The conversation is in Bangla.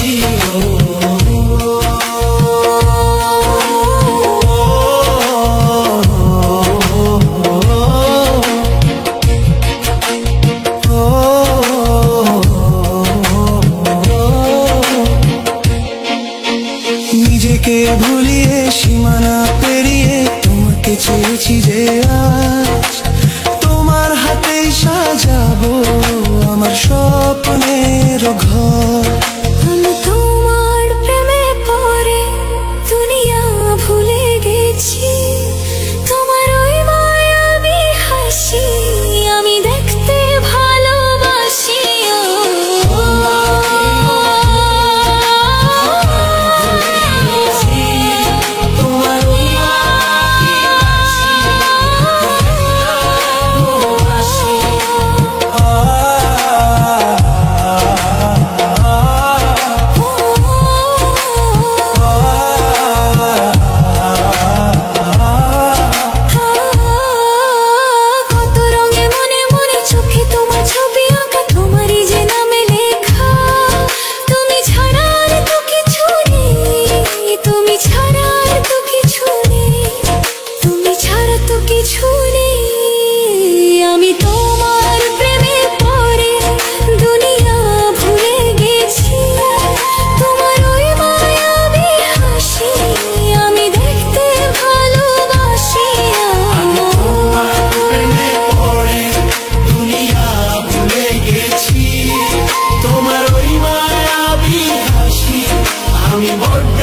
ভালোবাসি নিজেকে ভুলিয়ে সীমানা পেরিয়ে তোমাকে চেয়েছি যে আজ তোমার হাতেই সাজাবো আমার স্বপ্নের ঘর। আমি তোমার প্রেমে পড়ে দুনিয়া ভুলে গেছি, তোমার ওই মায়াবী হাসি আমি দেখতে ভালোবাসি। আমি তোমার প্রেমে পড়ে দুনিয়া ভুলে গেছি, তোমার ওই মায়াবী হাসি আমি দেখতে ভালোবাসি। আমি তোমার প্রেমে পড়ে দুনিয়া ভুলে গেছি, তোমার ওই মায়াবী হাসি আমি বড্ড